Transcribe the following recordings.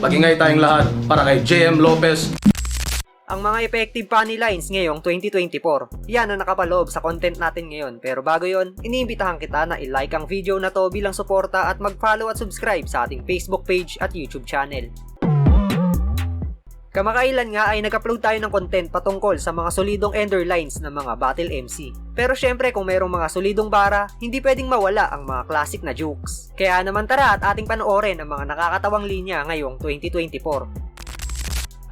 Magingay tayong lahat para kay JM Lopez. Ang mga effective funny lines ngayong 2024. Yan ang nakapaloob sa content natin ngayon. Pero bago yon, iniimbitahan kita na i-like ang video na to bilang suporta at mag-follow at subscribe sa ating Facebook page at YouTube channel. Kamakailan nga ay nag-upload tayo ng content patungkol sa mga solidong ender lines ng mga battle MC. Pero syempre kung mayroong mga solidong bara, hindi pwedeng mawala ang mga classic na jokes. Kaya naman tara at ating panoorin ang mga nakakatawang linya ngayong 2024.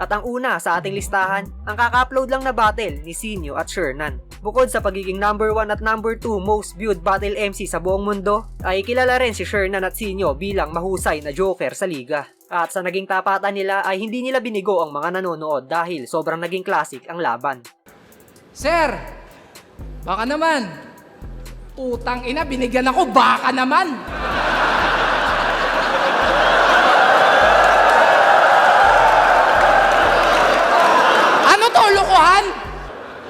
At ang una sa ating listahan, ang kaka-upload lang na battle ni Sinyo at Shernan. Bukod sa pagiging number 1 at number 2 most viewed battle MC sa buong mundo, ay kilala rin si Shernan at Sinyo bilang mahusay na joker sa liga. At sa naging tapatan nila ay hindi nila binigo ang mga nanonood dahil sobrang naging classic ang laban. Sir, baka naman. Putang ina, binigyan ako, baka naman. Ano to, lokohan?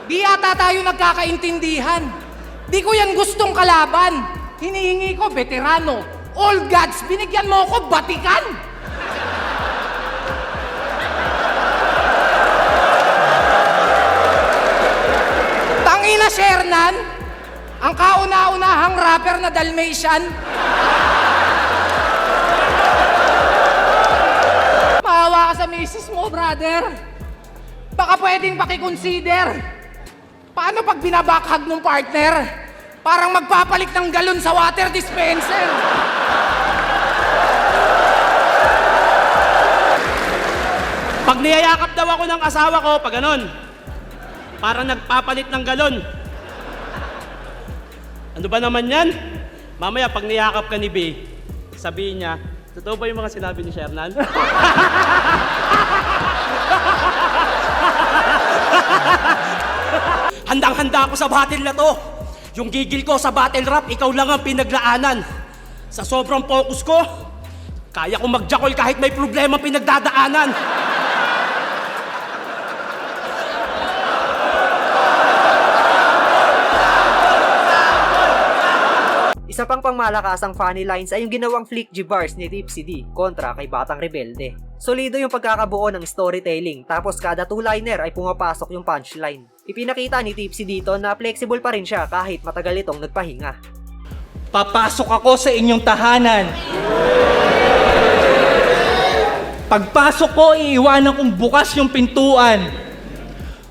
Di ata tayo nagkakaintindihan. Di ko yan gustong kalaban. Hinihingi ko, veterano. All gods, binigyan mo ako, batikan. Tangina, Shernan, ang kauna-unahang rapper na Dalmatian. Maawa ka sa misis mo, brother. Baka pwedeng pakiconsider. Paano pag binabakhag ng partner? Parang magpapalit ng galon sa water dispenser. Pag niyayakap daw ako ng asawa ko, pag ganon, parang nagpapalit ng galon. Ano ba naman yan? Mamaya pag niyakap ka ni B, sabihin niya, totoo ba yung mga sinabi ni Shernan? Handang-handa ako sa battle na to. Yung gigil ko sa battle rap, ikaw lang ang pinaglaanan. Sa sobrang focus ko, kaya kong magjakol kahit may problema pinagdadaanan. Isa pang pangmalakasang funny lines ay yung ginawang flick G bars ni Tipsy D kontra kay Batang Rebelde. Solido yung pagkakabuo ng storytelling tapos kada two-liner ay pumapasok yung punchline. Ipinakita ni Tipsy dito na flexible pa rin siya kahit matagal itong nagpahinga. Papasok ako sa inyong tahanan. Pagpasok ko, iiwanan kong bukas yung pintuan.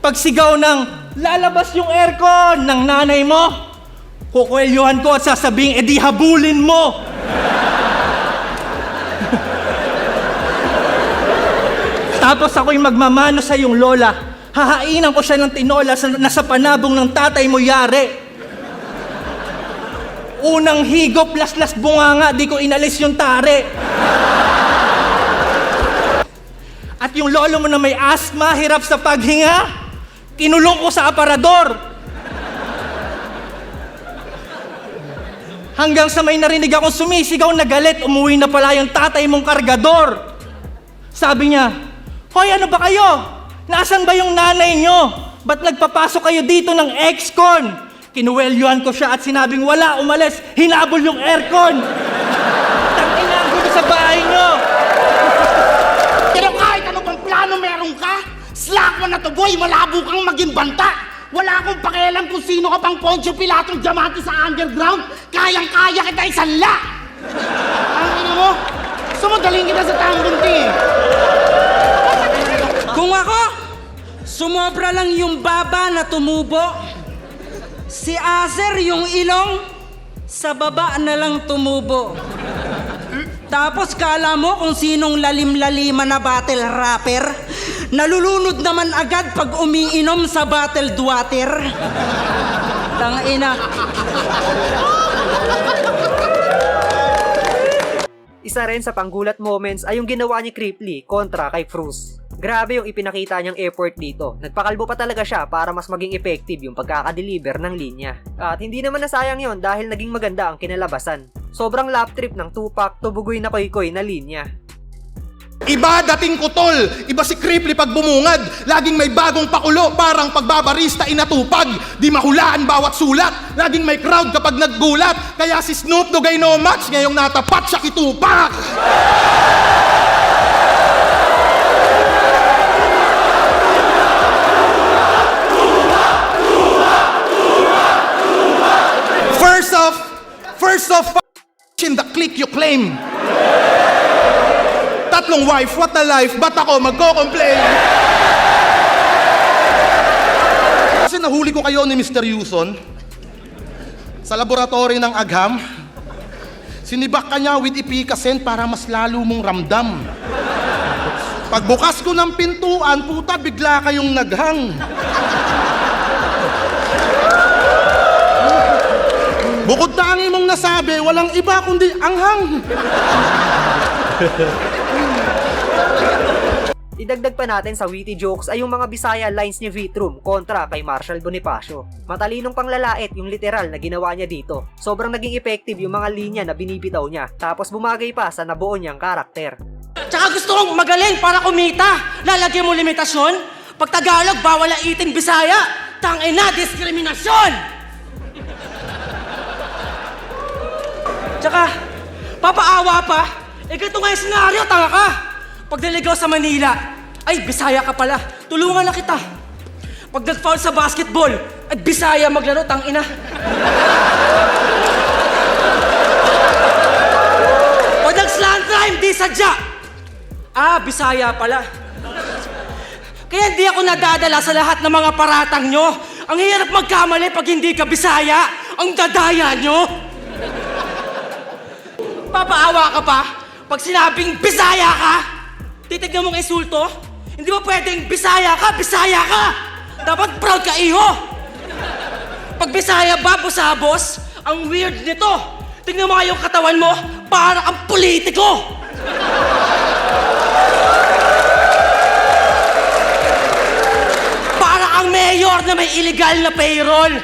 Pagsigaw ng lalabas yung aircon ng nanay mo, kukwelyuhan ko at sasabing, edi habulin mo! Tapos ako'y magmamano sa iyong lola. Hahainan ko siya ng tinola na sa panabong ng tatay mo yari. Unang higop, las-las bunganga, di ko inalis yung tare. At yung lolo mo na may asthma, hirap sa paghinga, kinulong ko sa aparador. Hanggang sa may narinig akong sumisigaw na galit, umuwi na pala yung tatay mong kargador. Sabi niya, hoy, ano ba kayo? Nasaan ba yung nanay nyo? Ba't nagpapasok kayo dito ng ex-con? Kinuwelyuhan ko siya at sinabing wala, umalis, hinabol yung aircon. Tangina ang gulo sa bahay nyo. Pero kahit ano bang plano meron ka, slack mo na to boy, malabo kang maging banta. Wala akong pakialam kung sino ka pang Poncio Pilatong diamante sa underground. Kayang-kaya kita isanla! Ang ino mo, sumagaling kita sa tanggunti. Kung ako, sumobra lang yung baba na tumubo. Si Aser yung ilong, sa baba na lang tumubo. Tapos kala mo kung sinong lalim-lalima na battle rapper? Nalulunod naman agad pag umiinom sa battle water. Tangina. Isa rin sa panggulat moments ay yung ginawa ni Cripply kontra kay Fruz. Grabe yung ipinakita niyang effort dito. Nagpakalbo pa talaga siya para mas maging effective yung pagkakadeliver ng linya. At hindi naman nasayang yon dahil naging maganda ang kinalabasan. Sobrang lap trip ng Tupac, tubugoy na koy-koy na linya. Iba dating kutol, iba si Cripply pag bumungad. Laging may bagong pakulo, parang pagbabarista inatupag. Di mahulaan bawat sulat, laging may crowd kapag naggulat. Kaya si Snoop Dogg ay no match, ngayong natapat siya kitupak. same. Tatlong wife, what a life, ba't ako magko-complain? Kasi nahuli ko kayo ni Mr. Yuson sa laboratory ng Agham. Sinibak ka niya with Ipikasen para mas lalo mong ramdam. Pagbukas ko ng pintuan, puta, bigla kayong naghang. Bukod tangi mong nasabi, walang iba kundi anghang. Idagdag pa natin sa witty jokes ay yung mga Bisaya lines ni Vitrum kontra kay Marshall Bonifacio. Matalinong panglalait yung literal na ginawa niya dito. Sobrang naging effective yung mga linya na binibitaw niya. Tapos bumagay pa sa nabuo niyang karakter. Tsaka gusto kong magaling para kumita. Lalagyan mo limitasyon. Pag Tagalog, bawal iting Bisaya. Tangina, diskriminasyon! Tsaka, papaawa pa. Ganito nga yung senaryo, tanga ka. Pag naligaw sa Manila, ay, Bisaya ka pala. Tulungan na kita. Pag nag-foul sa basketball, ay, Bisaya maglaro, tangina. Pag nag-slant rhyme, di sadya. Ah, Bisaya pala. Kaya hindi ako nadadala sa lahat ng mga paratang nyo. Ang hirap magkamali pag hindi ka Bisaya. Ang dadaya nyo. Papaawa ka pa pag sinabing Bisaya ka. Titignan mong insulto. Hindi ba pwedeng Bisaya ka, Bisaya ka? Dapat proud ka, iho. Pag Bisaya ba, busabos, ang weird nito. Tignan mo nga yung katawan mo, para kang politiko. Para kang mayor na may illegal na payroll.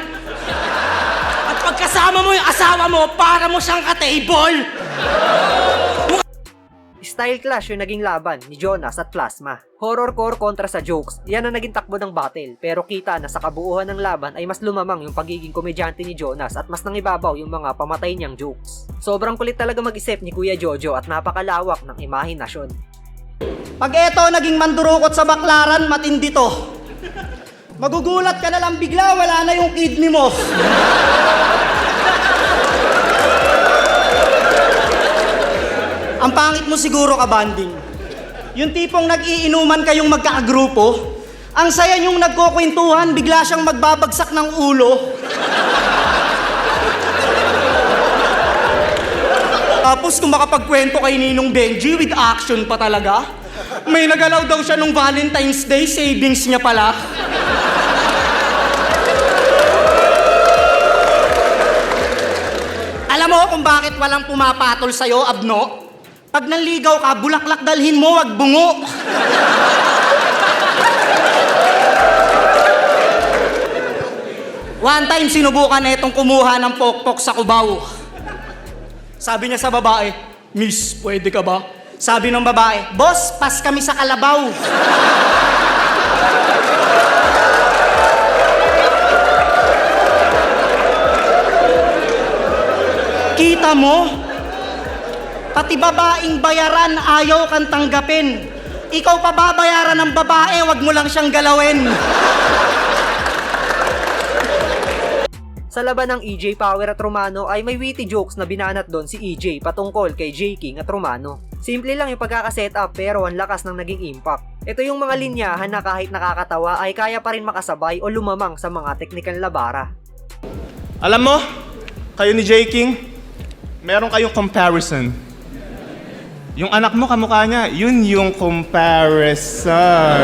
At pagkasama mo yung asawa mo, para mo siyang ka-table. Style clash yung naging laban ni Jonas at Plasma. Horrorcore kontra sa jokes, yan ang naging takbo ng battle. Pero kita na sa kabuuan ng laban ay mas lumamang yung pagiging komedyante ni Jonas at mas nangibabaw yung mga pamatay niyang jokes. Sobrang kulit talaga mag-isip ni Kuya Jojo at napakalawak ng imahinasyon. Pag eto naging mandurukot sa baklaran, matindi to. Magugulat ka na lang bigla, wala na yung kidney mo. Ang pangit mo siguro ka, banding. Yung tipong nag-iinuman kayong magkakagrupo, ang saya nyong nagkukwentuhan, bigla siyang magbabagsak ng ulo. Tapos kung makapagkwento kay Ninong Benji with action pa talaga, may nagalaw daw siya nung Valentine's Day, savings niya pala. Alam mo kung bakit walang pumapatol sa'yo, Abno? Pag nanligaw ka, bulaklak dalhin mo, wag bungo. One time, sinubukan etong kumuha ng pokpok sa Cubao. Sabi niya sa babae, "Miss, pwede ka ba?" Sabi ng babae, "Boss, pas kami sa kalabaw." Kita mo? Pati babaeng bayaran, ayaw kang tanggapin. Ikaw pa babayaran ng babae, wag mo lang siyang galawin. Sa laban ng EJ Power at Romano ay may witty jokes na binanat doon si EJ patungkol kay J King at Romano. Simple lang yung pagkakasetup pero ang lakas ng naging impact. Ito yung mga linyahan na kahit nakakatawa ay kaya pa rin makasabay o lumamang sa mga technical na bara. Alam mo, kayo ni J. King, meron kayong comparison. Yung anak mo kamukha niya, yun yung comparison.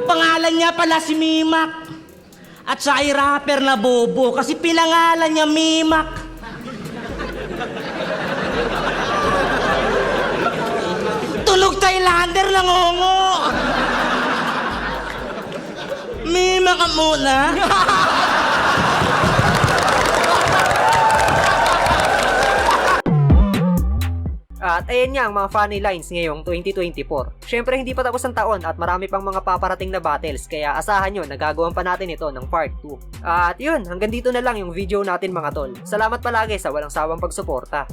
Pangalan niya pala si Mimak. At siya ay rapper na bobo kasi pinangalan niya Mimak. Tulog Thailander na ngongo. Mimak ka muna. At ayan nga ang mga funny lines ngayong 2024. Syempre hindi pa tapos ang taon at marami pang mga paparating na battles kaya asahan nyo na gagawin pa natin ito ng part 2. At yun, hanggang dito na lang yung video natin mga tol. Salamat palagi sa walang sawang pagsuporta.